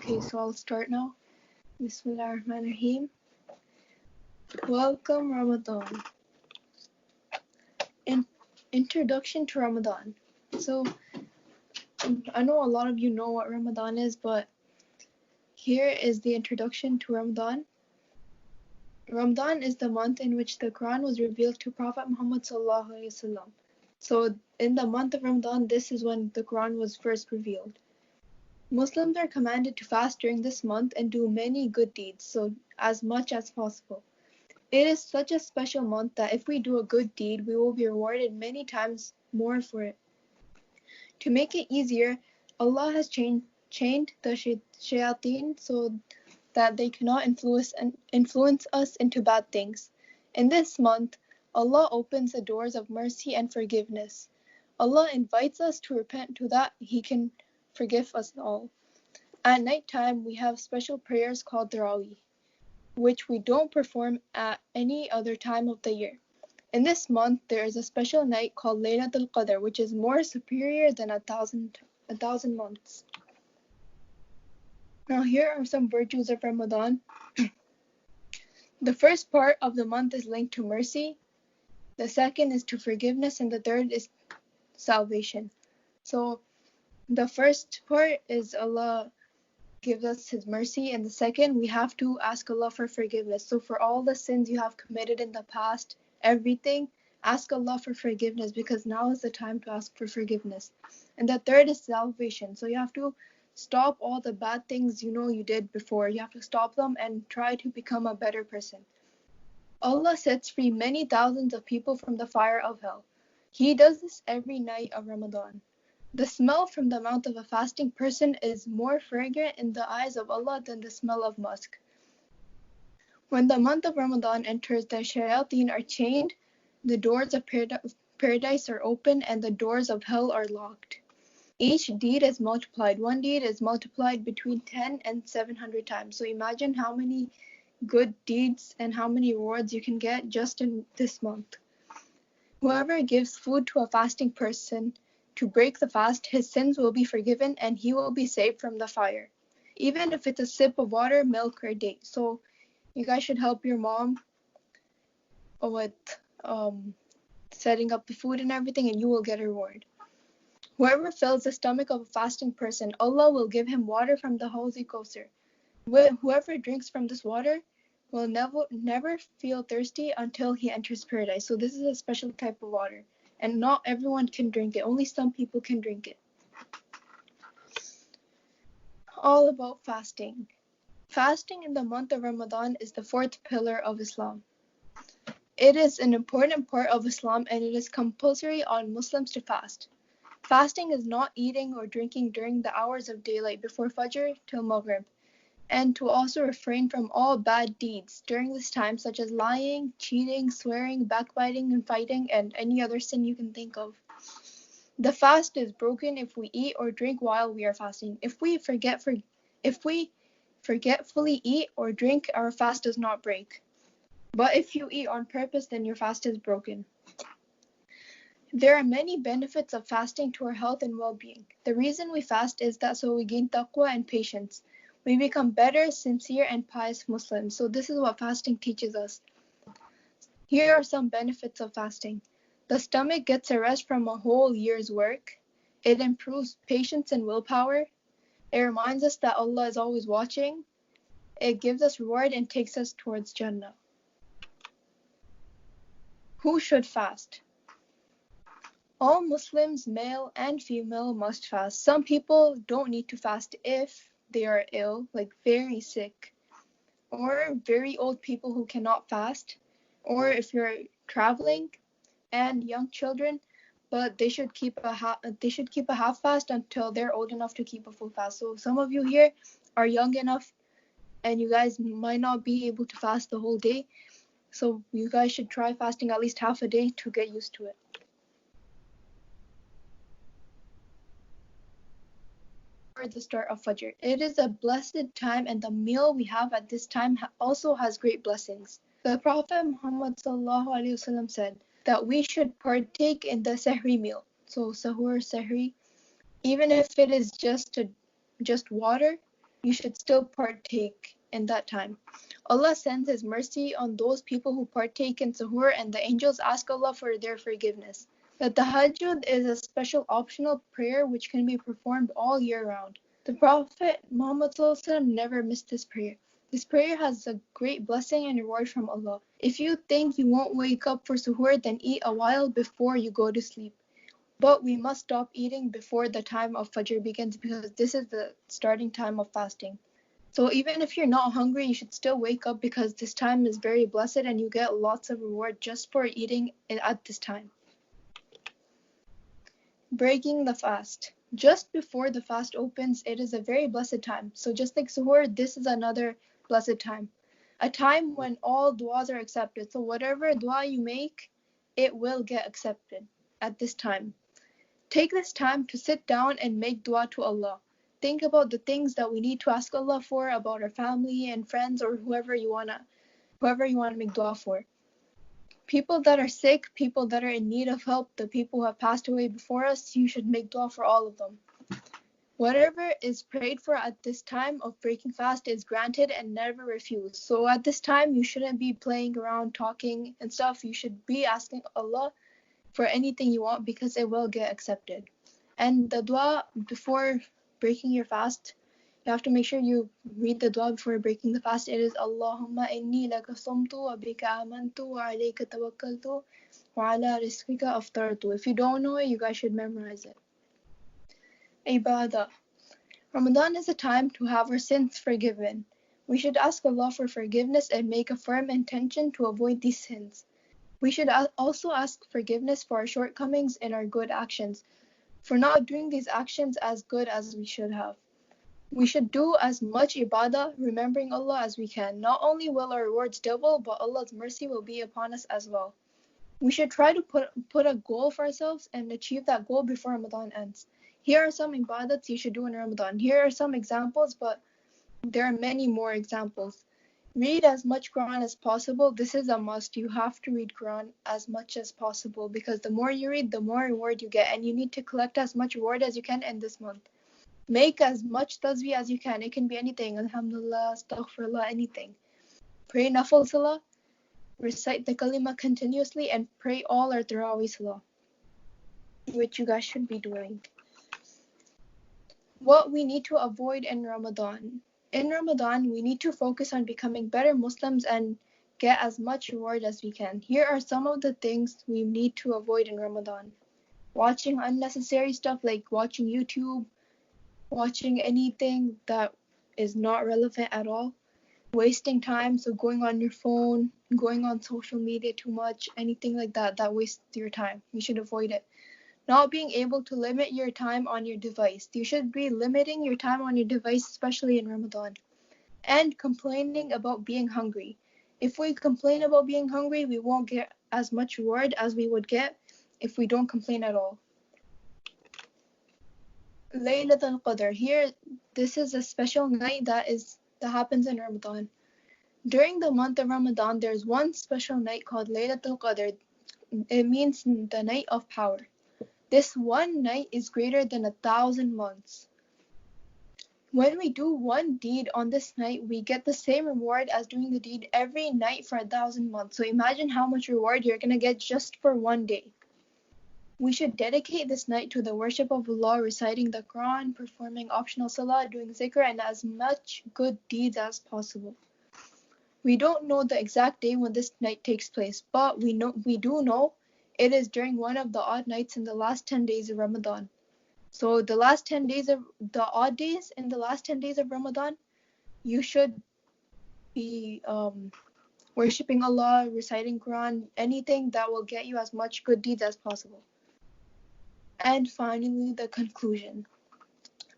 Okay, so I'll start now. Bismillahirrahmanirrahim. Welcome Ramadan. Introduction to Ramadan. So, I know a lot of you know what Ramadan is, but here is the introduction to Ramadan. Ramadan is the month in which the Quran was revealed to Prophet Muhammad sallallahu alaihi wasallam. So, in the month of Ramadan, this is when the Quran was first revealed. Muslims are commanded to fast during this month and do many good deeds, so as much as possible. It is such a special month that if we do a good deed, we will be rewarded many times more for it. To make it easier, Allah has chained the shayateen so that they cannot influence us into bad things. In this month, Allah opens the doors of mercy and forgiveness. Allah invites us to repent so that He can forgive us all. At night time, we have special prayers called Tarawih, which we don't perform at any other time of the year. In this month, there is a special night called Laylatul Qadr, which is more superior than a thousand months. Now here are some virtues of Ramadan. The first part of the month is linked to mercy, the second is to forgiveness, and the third is salvation. So the first part is Allah gives us His mercy, and the second, we have to ask Allah for forgiveness. So for all the sins you have committed in the past, everything, ask Allah for forgiveness, because now is the time to ask for forgiveness. And the third is salvation. So you have to stop all the bad things you did before. You have to stop them and try to become a better person. Allah sets free many thousands of people from the fire of hell. He does this every night of Ramadan. The smell from the mouth of a fasting person is more fragrant in the eyes of Allah than the smell of musk. When the month of Ramadan enters, the shayateen are chained, the doors of paradise are open, and the doors of hell are locked. Each deed is multiplied. One deed is multiplied between 10 and 700 times. So imagine how many good deeds and how many rewards you can get just in this month. Whoever gives food to a fasting person to break the fast, his sins will be forgiven and he will be saved from the fire, even if it's a sip of water, milk, or date. So you guys should help your mom with setting up the food and everything, and you will get a reward. Whoever fills the stomach of a fasting person, Allah will give him water from the Hawz Kausar. Whoever drinks from this water will never feel thirsty until he enters paradise. So this is a special type of water, and not everyone can drink it. Only some people can drink it. All about fasting. Fasting in the month of Ramadan is the fourth pillar of Islam. It is an important part of Islam, and it is compulsory on Muslims to fast. Fasting is not eating or drinking during the hours of daylight before Fajr till Maghrib, and to also refrain from all bad deeds during this time, such as lying, cheating, swearing, backbiting, and fighting, and any other sin you can think of. The fast is broken if we eat or drink while we are fasting. If we forgetfully eat or drink, our fast does not break. But if you eat on purpose, then your fast is broken. There are many benefits of fasting to our health and well-being. The reason we fast is that so we gain taqwa and patience. We become better, sincere, and pious Muslims. So this is what fasting teaches us. Here are some benefits of fasting. The stomach gets a rest from a whole year's work. It improves patience and willpower. It reminds us that Allah is always watching. It gives us reward and takes us towards Jannah. Who should fast? All Muslims, male and female, must fast. Some people don't need to fast if they are ill, like very sick, or very old people who cannot fast, or if you're traveling, and young children, but they should keep a half fast until they're old enough to keep a full fast. So some of you here are young enough, and you guys might not be able to fast the whole day. So you guys should try fasting at least half a day to get used to it. The start of Fajr. It is a blessed time, and the meal we have at this time also has great blessings. The Prophet Muhammad ﷺ said that we should partake in the Sahri meal. So Sahur, Sahri, even if it is just water, you should still partake in that time. Allah sends His mercy on those people who partake in suhoor, and the angels ask Allah for their forgiveness. The tahajjud is a special optional prayer which can be performed all year round. The Prophet Muhammad never missed this prayer. This prayer has a great blessing and reward from Allah. If you think you won't wake up for suhoor, then eat a while before you go to sleep. But we must stop eating before the time of Fajr begins because this is the starting time of fasting. So even if you're not hungry, you should still wake up because this time is very blessed and you get lots of reward just for eating at this time. Breaking the fast. Just before the fast opens, it is a very blessed time. So just like suhoor, this is another blessed time. A time when all du'as are accepted. So whatever dua you make, it will get accepted at this time. Take this time to sit down and make dua to Allah. Think about the things that we need to ask Allah for, about our family and friends or whoever you wanna make dua for. People that are sick, people that are in need of help, the people who have passed away before us, you should make dua for all of them. Whatever is prayed for at this time of breaking fast is granted and never refused. So at this time, you shouldn't be playing around, talking and stuff. You should be asking Allah for anything you want because it will get accepted. And the dua before breaking your fast, you have to make sure you read the dua before breaking the fast. It is Allahumma inni laka sumtu wa bika amantu wa alayka tawakkaltu wa ala rizqika aftartu. If you don't know it, you guys should memorize it. Ibadah. Ramadan is a time to have our sins forgiven. We should ask Allah for forgiveness and make a firm intention to avoid these sins. We should also ask forgiveness for our shortcomings and our good actions, for not doing these actions as good as we should have. We should do as much ibadah, remembering Allah, as we can. Not only will our rewards double, but Allah's mercy will be upon us as well. We should try to put a goal for ourselves and achieve that goal before Ramadan ends. Here are some ibadats you should do in Ramadan. Here are some examples, but there are many more examples. Read as much Quran as possible. This is a must. You have to read Quran as much as possible because the more you read, the more reward you get, and you need to collect as much reward as you can in this month. Make as much tasbih as you can. It can be anything. Alhamdulillah, astaghfirullah, anything. Pray nafal salah, recite the kalima continuously, and pray all our Tarawih salah, which you guys should be doing. What we need to avoid in Ramadan. In Ramadan, we need to focus on becoming better Muslims and get as much reward as we can. Here are some of the things we need to avoid in Ramadan. Watching unnecessary stuff like watching YouTube, watching anything that is not relevant at all, wasting time, so going on your phone, going on social media too much, anything like that wastes your time. You should avoid it. Not being able to limit your time on your device. You should be limiting your time on your device, especially in Ramadan. And complaining about being hungry. If we complain about being hungry, we won't get as much reward as we would get if we don't complain at all. Laylatul Qadr. Here, this is a special night that happens in Ramadan. During the month of Ramadan, there's one special night called Laylatul Qadr. It means the night of power. This one night is greater than 1,000 months. When we do one deed on this night, we get the same reward as doing the deed every night for 1,000 months. So imagine how much reward you're going to get just for one day. We should dedicate this night to the worship of Allah, reciting the Quran, performing optional salah, doing zikr, and as much good deeds as possible. We don't know the exact day when this night takes place, but we do know it is during one of the odd nights in the last 10 days of Ramadan. So the odd days in the last 10 days of Ramadan, you should be worshipping Allah, reciting Quran, anything that will get you as much good deeds as possible. And finally, the conclusion.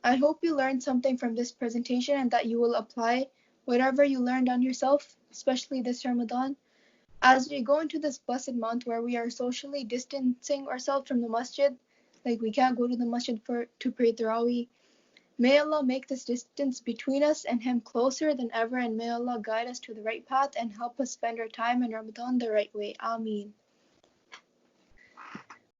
I hope you learned something from this presentation and that you will apply whatever you learned on yourself, especially this Ramadan. As we go into this blessed month where we are socially distancing ourselves from the masjid, like we can't go to the masjid to pray Tarawih, may Allah make this distance between us and Him closer than ever, and may Allah guide us to the right path and help us spend our time in Ramadan the right way. Ameen.